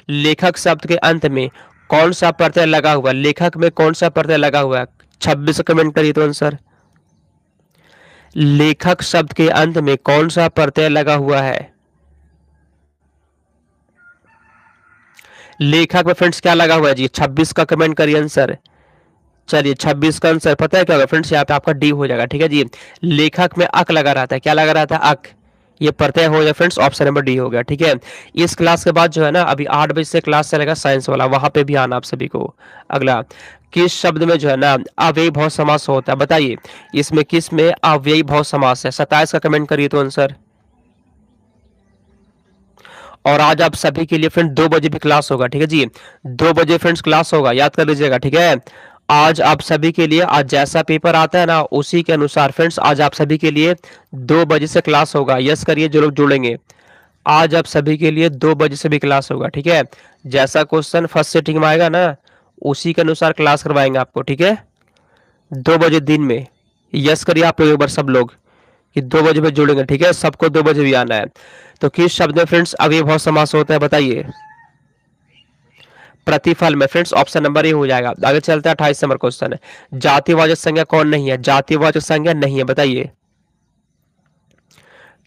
लेखक शब्द के अंत में कौन सा प्रत्यय लगा हुआ है? लेखक में कौन सा प्रत्यय लगा हुआ है? 26 कमेंट करिए तो आंसर। लेखक शब्द के अंत में कौन सा प्रत्यय लगा हुआ है? लेखक में फ्रेंड्स क्या लगा हुआ है जी? 26 का कमेंट करिए आंसर। चलिए 26 का आंसर पता है क्या होगा फ्रेंड्स? यहाँ पे आपका डी हो जाएगा। ठीक है जी, लेखक में अक लगा रहता है। क्या लगा रहता है? अक। ये प्रत्यय हो जाए फ्रेंड्स, ऑप्शन नंबर डी हो गया। ठीक है, इस क्लास के बाद जो है ना अभी 8 बजे से क्लास चलेगा साइंस वाला, वहां पे भी आना आप सभी को। अगला, किस शब्द में जो है ना अव्ययी भाव समास होता है? बताइए इसमें किस में अव्ययी भाव समास है? 27 का कमेंट करिए तो आंसर। और आज आप सभी के लिए फ्रेंड 2 बजे भी क्लास होगा। ठीक है जी, 2 बजे फ्रेंड्स क्लास होगा, याद कर लीजिएगा। ठीक है, आज आप सभी के लिए आज जैसा पेपर आता है ना उसी के अनुसार फ्रेंड्स आज आप सभी के लिए 2 बजे से क्लास होगा। यस करिए जो लोग जुड़ेंगे, आज आप सभी के लिए 2 बजे से भी क्लास होगा। ठीक है, जैसा क्वेश्चन फर्स्ट सेटिंग में आएगा ना उसी के अनुसार क्लास करवाएंगे आपको। ठीक है, 2 बजे दिन में। यस करिए आप लोग एक बार सब लोग कि 2 बजे में जुड़ेंगे। ठीक है, सबको 2 बजे भी आना है। तो किस शब्द में फ्रेंड्स अव्ययी भाव समास होता है? बताइए। प्रतिफल में फ्रेंड्स ऑप्शन नंबर ए हो जाएगा। आगे चलते हैं 28 नंबर क्वेश्चन है, जातिवाचक संज्ञा कौन नहीं है? जातिवाचक संज्ञा नहीं है, बताइए।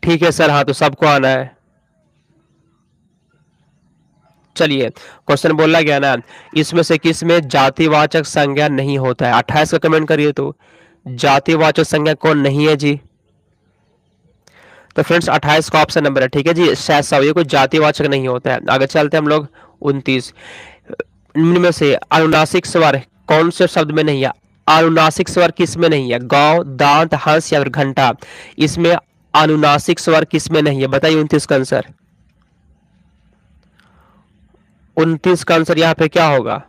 ठीक है सर, हाँ तो सबको आना है। चलिए क्वेश्चन बोला गया ना, इसमें से किस में जातिवाचक संज्ञा नहीं होता है? 28 का कमेंट करिए तो। जातिवाचक संज्ञा कौन नहीं है जी? तो फ्रेंड्स 28 का ऑप्शन नंबर है। ठीक है जी, सहसा, ये कोई जातिवाचक नहीं होता है। आगे चलते हैं हम लोग 29, निम्न में से अनुनासिक स्वर कौन से शब्द में नहीं है? अनुनासिक स्वर किस में नहीं है? गौ, दांत, हंस या फिर घंटा, इसमें अनुनासिक स्वर किस में नहीं है? बताइए 29 का आंसर। 29 का आंसर यहाँ पे क्या होगा?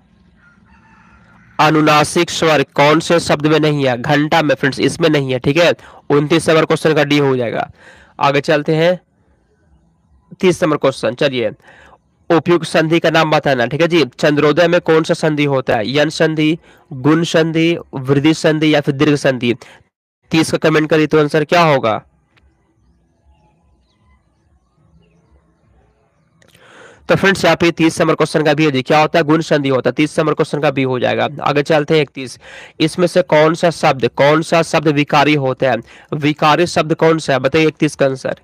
अनुनासिक स्वर कौन से शब्द में नहीं है? घंटा में फ्रेंड्स, इसमें नहीं है। ठीक है, 29 नंबर क्वेश्चन का डी हो जाएगा। आगे चलते हैं 30 नंबर क्वेश्चन। चलिए, उपयुक्त संधि का नाम बताना। ठीक है जी, चंद्रोदय में कौन सा संधि होता है? यन संधि, गुण संधि, वृद्धि संधि या फिर दीर्घ संधि? 30 का कमेंट करिए तो आंसर क्या होगा? तो फ्रेंड्स यहाँ पे 30 नंबर क्वेश्चन का भी है जी, क्या होता है? गुण संधि होता है। 30 नंबर क्वेश्चन का भी हो जाएगा। आगे चलते हैं 31, इसमें से कौन सा शब्द विकारी होता है? विकारी शब्द कौन सा है? बताइए 31 का आंसर।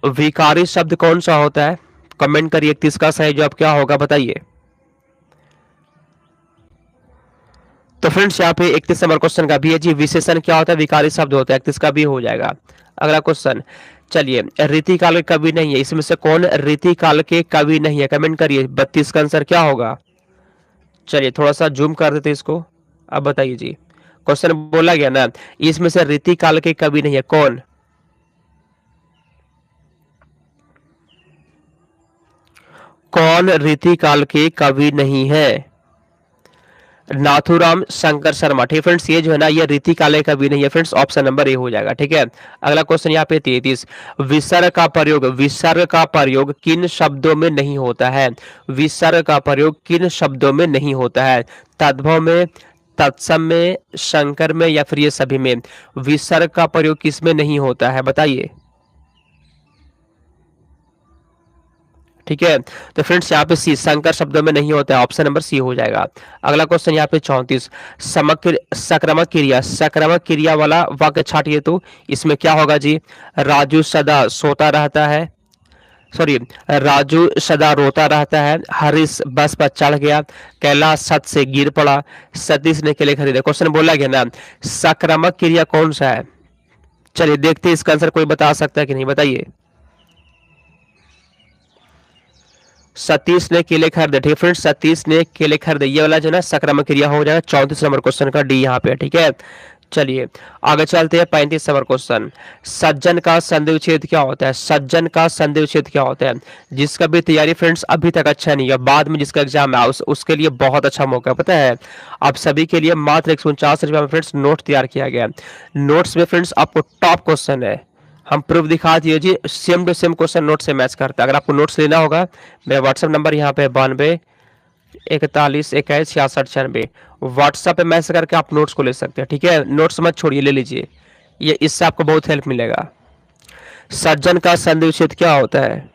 विकारी शब्द कौन सा होता है? कमेंट करिए 31 का सही जवाब क्या होगा, बताइए। तो फ्रेंड्स यहाँ पे 31 नंबर क्वेश्चन का भी है जी, विशेषण क्या होता है? विकारी शब्द होता है। 31 का भी हो जाएगा। अगला क्वेश्चन, चलिए, रीतिकाल के कवि नहीं है, इसमें से कौन रीतिकाल के कवि नहीं है? कमेंट करिए। 32 का आंसर क्या होगा? चलिए थोड़ा सा जूम कर देते इसको। अब बताइए जी, क्वेश्चन बोला गया ना इसमें से रीतिकाल के कवि नहीं है, कौन? कौन रीतिकाल के कवि नहीं है? नाथुराम शंकर शर्मा। ठीक है फ्रेंड्स, ये जो है ना ये रीतिकाल का भी नहीं है फ्रेंड्स, ऑप्शन नंबर ए हो जाएगा। ठीक है, अगला क्वेश्चन यहाँ पे 33, विसर्ग का प्रयोग किन शब्दों में नहीं होता है? विसर्ग का प्रयोग किन शब्दों में नहीं होता है? तद्भव में, तत्सम में, शंकर में या फिर ये सभी में? विसर्ग का प्रयोग किस में नहीं होता है? बताइए। ठीक है, तो फ्रेंड्स यहाँ पे सी, संकर शब्दों में नहीं होता है, ऑप्शन नंबर सी हो जाएगा। अगला क्वेश्चन यहाँ पे 34, समग्र सक्रमक क्रिया वाला वाक्य छाटिए तो इसमें क्या होगा जी? राजू सदा सोता रहता है, सॉरी, राजू सदा रोता रहता है, हरीश बस पर चढ़ गया, कैलाश छत से गिर पड़ा, सतीश ने केले खरीदे। क्वेश्चन बोला गया ना सक्रमक क्रिया कौन सा है? चलिए देखते हैं इसका आंसर कोई बता सकता है कि नहीं, बताइए। सतीश ने केले खरीदे। ठीक है फ्रेंड्स, सतीश ने केले खरीदे, ये वाला जो है ना संक्रामक क्रिया हो जाएगा। 34 नंबर क्वेश्चन का डी यहाँ पे। ठीक है, चलिए आगे चलते हैं 35 नंबर क्वेश्चन, सज्जन का संधि विच्छेद क्या होता है? सज्जन का संधि विच्छेद क्या होता है? जिसका भी तैयारी फ्रेंड्स अभी तक अच्छा नहीं है, बाद में जिसका एग्जाम है उसके लिए बहुत अच्छा मौका है, पता है आप सभी के लिए मात्र 149 रुपये में फ्रेंड्स नोट तैयार किया गया है। नोट्स में फ्रेंड्स आपको टॉप क्वेश्चन है, हम प्रूफ दिखा दिए जी, same to same question note से मैच करता है। अगर आपको नोट्स लेना होगा मेरा व्हाट्सएप नंबर यहाँ पे 92 41 21 66 96, व्हाट्सएप पे मैसेज करके आप नोट्स को ले सकते हैं। ठीक है, नोट्स मत छोड़िए, ले लीजिए, ये इससे आपको बहुत हेल्प मिलेगा। सज्जन का संधि विच्छेद क्या होता है?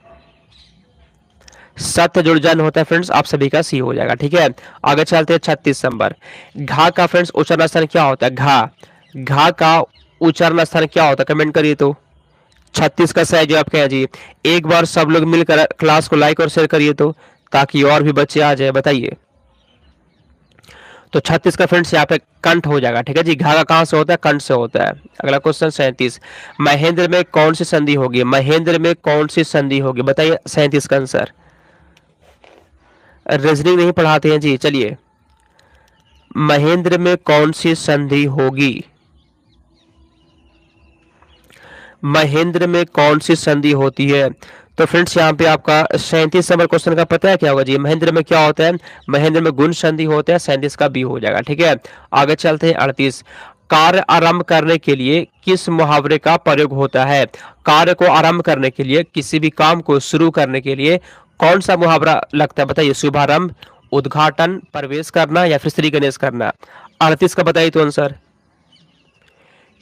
सत्य जुड़ जन होता है फ्रेंड्स, आप सभी का सी हो जाएगा। ठीक है, आगे चलते हैं 36 नंबर। घा का फ्रेंड्स उच्चारण स्थान क्या होता है? घा, घा का उच्चारण स्थान क्या होता है? कमेंट करिए तो। 36 का सही जवाब क्या है जी? एक बार सब लोग मिलकर क्लास को लाइक और शेयर करिए तो, ताकि और भी बच्चे आ जाए। बताइए तो 36 का फ्रेंड्स यहाँ पे कंठ हो जाएगा। ठीक है जी, घा का कहां से होता है? कंठ से होता है। अगला क्वेश्चन 37, महेंद्र में कौन सी संधि होगी? महेंद्र में कौन सी संधि होगी? बताइए 37 का आंसर। रीजनिंग नहीं पढ़ाते हैं जी। चलिए, महेंद्र में कौन सी संधि होगी? महेंद्र में कौन सी संधि होती है? तो फ्रेंड्स यहाँ पे आपका 37 नंबर क्वेश्चन का पता है क्या होगा जी? महेंद्र में क्या होता है? महेंद्र में गुण संधि होता है। 37 का बी हो जाएगा। ठीक है, आगे चलते हैं 38, कार्य आरंभ करने के लिए किस मुहावरे का प्रयोग होता है? कार्य को आरंभ करने के लिए, किसी भी काम को शुरू करने के लिए कौन सा मुहावरा लगता है? बताइए, शुभारंभ, उद्घाटन, प्रवेश करना या फिर श्री गणेश करना। 38 का बताइए तो आंसर।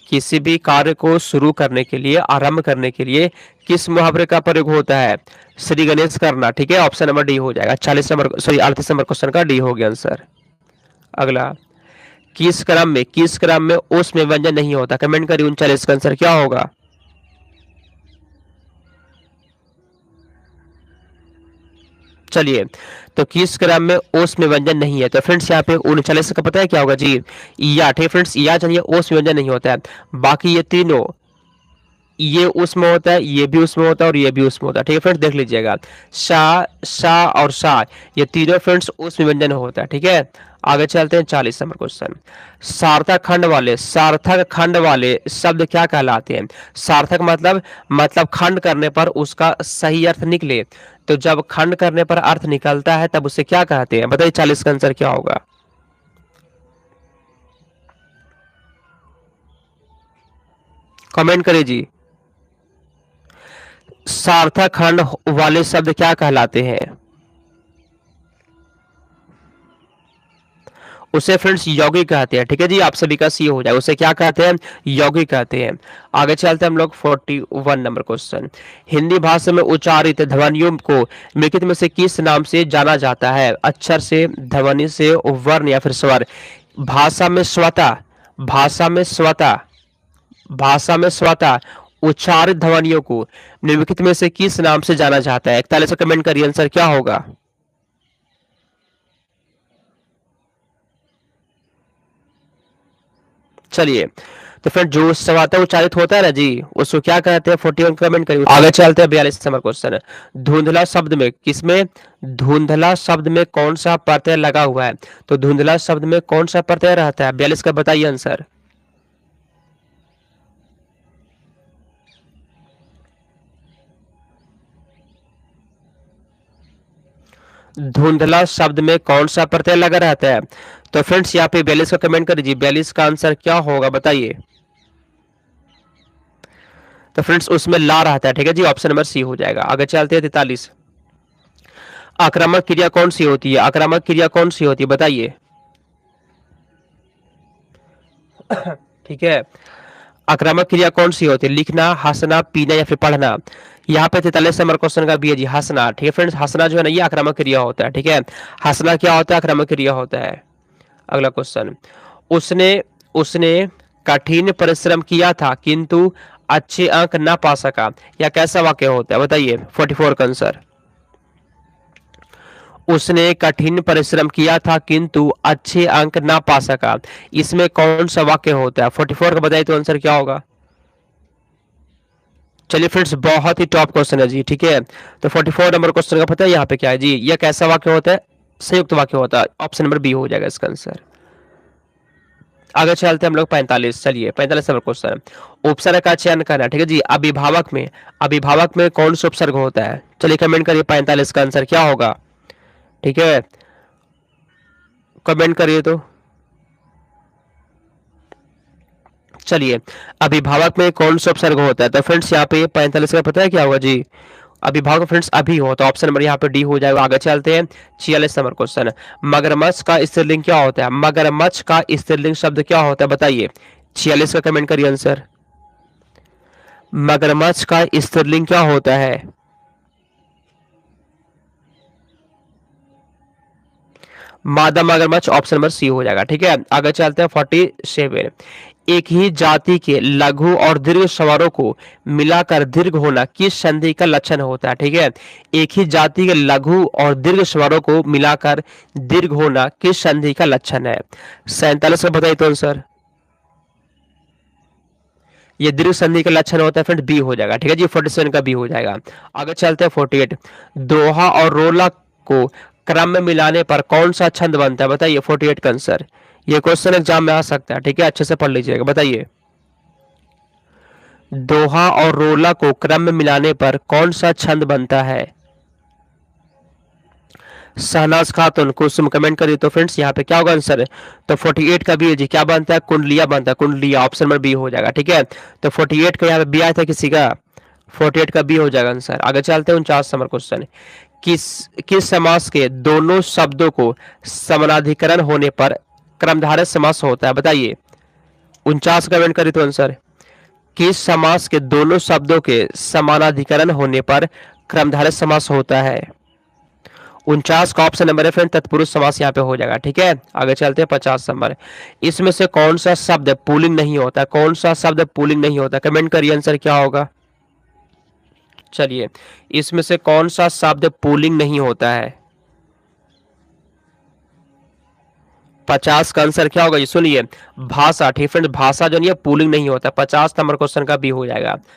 किसी भी कार्य को शुरू करने के लिए, आरंभ करने के लिए किस मुहावरे का प्रयोग होता है? श्री गणेश करना। ठीक है, ऑप्शन नंबर डी हो जाएगा। 40 नंबर, सॉरी 38 नंबर क्वेश्चन का डी हो गया आंसर। अगला, किस क्रम में उस में व्यंजन नहीं होता? कमेंट करिए 39 का आंसर क्या होगा? चलिए, तो किस क्रम में ओस में व्यंजन नहीं है? तो फ्रेंड्स यहाँ पे 39 का पता है क्या होगा जी? या। ठीक है फ्रेंड्स, या जानिए ओस में व्यंजन नहीं होता है। बाकी ये तीनों, ये उसमें होता है, ये भी उसमें होता है और ये भी उसमें होता है। ठीक है फ्रेंड्स, देख लीजिएगा, शा, शा और शा, ये तीनों फ्रेंड्स उसमें व्यंजन होता है। ठीक है, आगे चलते हैं 40 नंबर क्वेश्चन। सार्थक खंड वाले शब्द क्या कहलाते हैं? सार्थक मतलब खंड करने पर उसका सही अर्थ निकले। तो जब खंड करने पर अर्थ निकलता है तब उसे क्या कहते हैं? बताइए 40 का आंसर क्या होगा? कमेंट करिए जी। सार्थक खंड वाले शब्द क्या कहलाते हैं? उसे फ्रेंड्स यौगिक कहते हैं। ठीक है जी, आप सभी का सी हो जाए। उसे क्या कहते हैं? यौगिक कहते हैं। आगे चलते हैं हम लोग 41 नंबर क्वेश्चन। हिंदी भाषा में उच्चारित ध्वनियों को निम्नलिखित में से किस नाम से जाना जाता है? अक्षर से, ध्वनि से, वर्ण या फिर स्वर। भाषा में स्वतः, भाषा में स्वतः, भाषा में स्वतः उच्चारित ध्वनियों को निम्नलिखित में से किस नाम से जाना जाता है? 41 कमेंट करिए, आंसर क्या होगा? चलिए, तो फिर जो स्वतः उच्चारित होता है ना जी, उसको क्या कहते हैं? 41 कमेंट करिए। आगे चलते हैं 42 नंबर क्वेश्चन। धुंधला शब्द में किसमें, धुंधला शब्द में कौन सा प्रत्यय लगा हुआ है? तो धुंधला शब्द में कौन सा प्रत्यय रहता है? 42 का बताइए आंसर। धुंधला शब्द में कौन सा प्रत्यय लगा रहता है? तो फ्रेंड्स यहाँ पे 42 का कमेंट कर दीजिए। 42 का आंसर क्या होगा बताइए? तो फ्रेंड्स उसमें ला रहता है। ठीक है जी, ऑप्शन नंबर सी हो जाएगा। आगे चलते हैं 43, आक्रामक क्रिया कौन सी होती है? आक्रामक क्रिया कौन सी होती है बताइए? ठीक है, आक्रामक क्रिया कौन सी होती है? लिखना, हंसना, पीना या फिर पढ़ना। यहाँ पे 43 नंबर क्वेश्चन का भी है जी, हंसना। ठीक है फ्रेंड्स, हंसना जो है ना, ये आक्रामक क्रिया होता है। ठीक है, हंसना क्या होता है? आक्रामक क्रिया होता है। अगला क्वेश्चन, उसने उसने कठिन परिश्रम किया था किंतु अच्छे अंक ना पा सका, या कैसा वाक्य होता है? बताइए 44 का आंसर। उसने कठिन परिश्रम किया था किंतु अच्छे अंक ना पा सका, इसमें कौन सा वाक्य होता है? 44 का बताइए तो आंसर क्या होगा? चलिए फ्रेंड्स, बहुत ही टॉप क्वेश्चन है जी। ठीक है, तो 44 नंबर क्वेश्चन का पता है यहाँ पे क्या है जी? यह कैसा वाक्य होता है? संयुक्त वाक्य होता है। ऑप्शन नंबर बी हो जाएगा इसका आंसर। आगे चलते हैं हम लोग 45। चलिए 45 नंबर क्वेश्चन, उपसर्ग का चयन करना। ठीक है जी, अभिभावक में कौन सा उपसर्ग होता है? चलिए कमेंट करिए 45 का आंसर क्या होगा? ठीक है, कमेंट करिए तो। चलिए, अभिभावक में कौन सा उपसर्ग होता है? तो फ्रेंड्स यहाँ पे 45 का पता है क्या होगा जी? अभिभावक फ्रेंड्स अभी हो, तो ऑप्शन नंबर यहाँ पे डी हो जाएगा। आगे चलते हैं 46 नंबर क्वेश्चन, मगरमच्छ का स्त्रीलिंग क्या होता है? मगरमच्छ का स्त्रीलिंग शब्द क्या होता है बताइए? 46 का कमेंट करिए आंसर। मगरमच्छ का स्त्रीलिंग क्या होता है? मादा मगरमच्छ ऑप्शन नंबर सी हो जाएगा। ठीक है, आगे चलते हैं 47। एक ही जाति के लघु और दीर्घ स्वरों को मिलाकर दीर्घ होना किस संधि का लक्षण होता है? ठीक है, एक ही जाति के लघु और दीर्घ स्वरों को मिलाकर दीर्घ होना किस संधि का लक्षण है? 47 का बताइए तो आंसर। ये दीर्घ संधि का लक्षण होता है फ्रेंड, बी हो जाएगा। ठीक है जी, 47 का बी हो जाएगा। आगे चलते हैं 48। दोहा और रोला को क्रम में मिलाने पर कौन सा छंद बनता है? बताइए 48 का आंसर। ये क्वेश्चन एग्जाम में आ सकता है। ठीक है, अच्छे से पढ़ लीजिएगा, बताइए। दोहा और रोला को क्रम में मिलाने पर कौन सा छंद बनता है? शहनाज खातून कुसुम कमेंट करिए तो फ्रेंड्स यहाँ पे क्या होगा आंसर? तो 48 का बी है जी। क्या बनता है? कुंडलिया बनता है, कुंडलिया ऑप्शन नंबर बी हो जाएगा। ठीक है, तो 48 का यहाँ पे बी आया था किसी का, 48 का बी हो जाएगा आंसर। आगे चलते हैं 49 नंबर क्वेश्चन। किस किस समास के दोनों शब्दों को समानाधिकरण होने पर क्रमधारय समास होता है? बताइए। 49 कमेंट करिए तो आंसर। किस समास के दोनों शब्दों के समानाधिकरण होने पर क्रमधारय समास होता है? 49 का ऑप्शन नंबर है फ्रेंड तत्पुरुष समास यहाँ पे हो जाएगा। ठीक है, आगे चलते हैं 50 नंबर। इसमें से कौन सा शब्द पुल्लिंग नहीं होता? कौन सा शब्द पुल्लिंग नहीं होता? कमेंट करिए आंसर क्या होगा। चलिए, इसमें से कौन सा शब्द पुल्लिंग नहीं होता है? 50 का आंसर क्या होगा? ये सुनिए, भाषा। ठीक फ्रेंड, भाषा जो नहीं है पुल्लिंग नहीं होता। 50 नंबर क्वेश्चन का बी हो जाएगा।